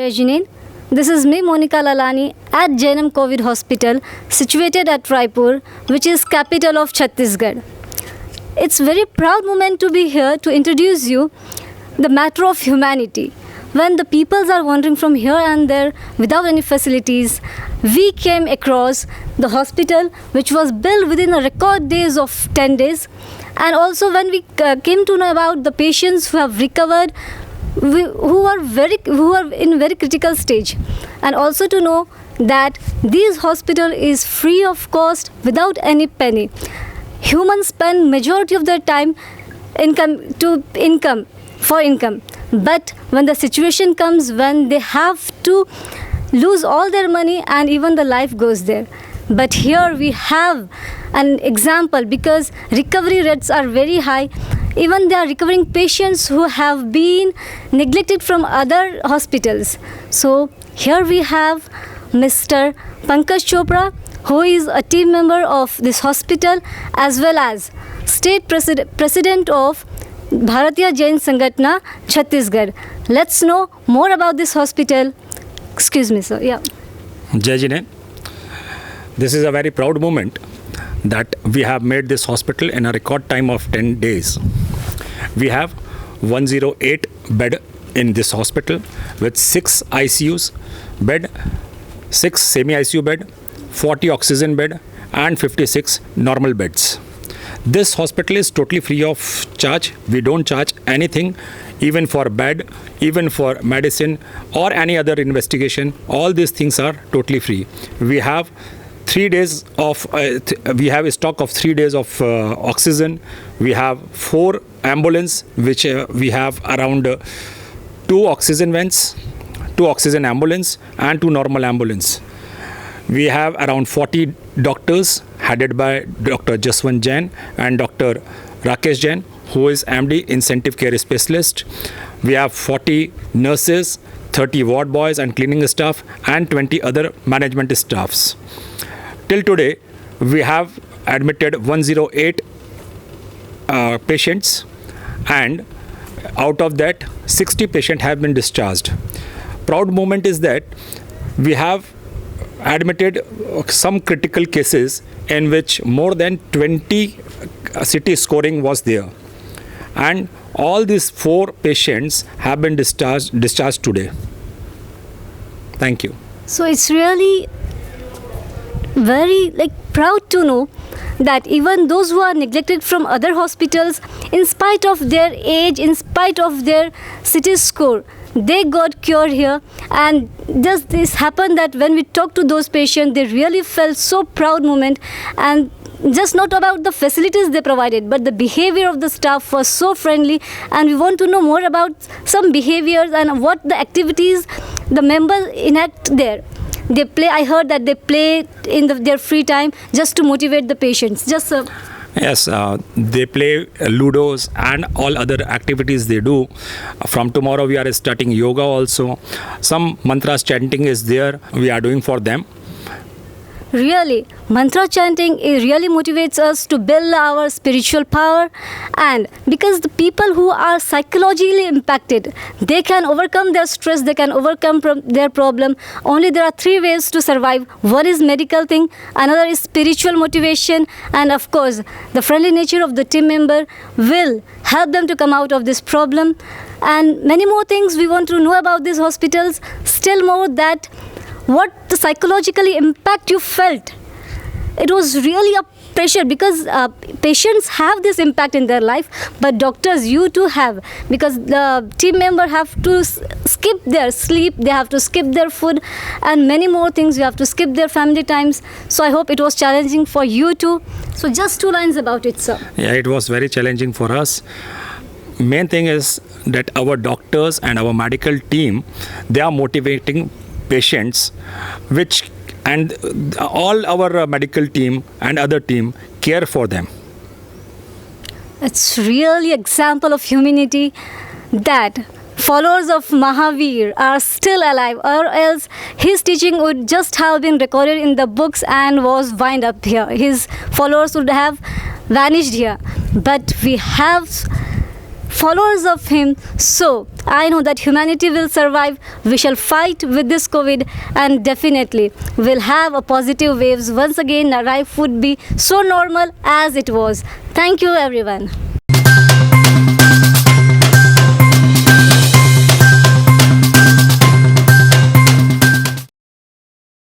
Rajini. This is me, Monica Lalani, at Jainam COVID Hospital, situated at Raipur, which is capital of Chhattisgarh. It's very proud moment to be here to introduce you the matter of humanity. When the peoples are wandering from here and there without any facilities, we came across the hospital which was built within a record days of 10 days. And also when we came to know about the patients who have recovered, who are in very critical stage, and also to know that this hospital is free of cost without any penny. Humans spend majority of their time income, but when the situation comes when they have to lose all their money and even the life goes there. But here we have an example, because recovery rates are very high. Even there are recovering patients who have been neglected from other hospitals. So here we have Mr. Pankaj Chopra, who is a team member of this hospital, as well as state president of Bharatiya Jain Sangatna, Chhattisgarh. Let's know more about this hospital. Excuse me, sir. Yeah. Jai Jine. This is a very proud moment that we have made this hospital in a record time of 10 days. We have 108 bed in this hospital with 6 ICUs bed, 6 semi-ICU bed, 40 oxygen bed and 56 normal beds. This hospital is totally free of charge. We don't charge anything, even for bed, even for medicine or any other investigation. All these things are totally free. We have 3 days of we have a stock of 3 days of oxygen. We have 4 ambulance, which we have around 2 oxygen vents, 2 oxygen ambulance and 2 normal ambulance. We have around 40 doctors headed by Dr. Jaswant Jain and Dr. Rakesh Jain, who is MD Incentive Care Specialist. We have 40 nurses, 30 ward boys and cleaning staff and 20 other management staffs. Till today, we have admitted 108 patients, and out of that, 60 patients have been discharged. Proud moment is that we have admitted some critical cases in which more than 20 CT scoring was there. And all these 4 patients have been discharged today. Thank you. So it's really very proud to know that even those who are neglected from other hospitals, in spite of their age, in spite of their CT score, they got cured here. And just this happened that when we talked to those patients, they really felt so proud moment. And just not about the facilities they provided, but the behavior of the staff was so friendly. And we want to know more about some behaviors and what the activities the members enact there. They play. I heard that they play in their free time just to motivate the patients. Yes, they play ludos and all other activities they do. From tomorrow we are starting yoga also. Some mantras chanting is there. We are doing for them. Really, mantra chanting really motivates us to build our spiritual power, and because the people who are psychologically impacted, they can overcome their stress, they can overcome their problem. Only there are 3 ways to survive. One is medical thing, another is spiritual motivation, and of course, the friendly nature of the team member will help them to come out of this problem. And many more things we want to know about these hospitals, still more that what the psychologically impact you felt. It was really a pressure, because patients have this impact in their life, but doctors, you too have, because the team member have to skip their sleep, they have to skip their food and many more things. You have to skip their family times. So I hope it was challenging for you too. So just 2 lines about it, sir. Yeah, it was very challenging for us. Main thing is that our doctors and our medical team, they are motivating patients, and all our medical team and other team care for them. It's really example of humanity that followers of Mahavir are still alive, or else his teaching would just have been recorded in the books and was wind up here. His followers would have vanished here. But we have followers of him. So I know that humanity will survive. We shall fight with this COVID, and definitely we'll have a positive waves once again. Our life would be so normal as it was. Thank you, everyone.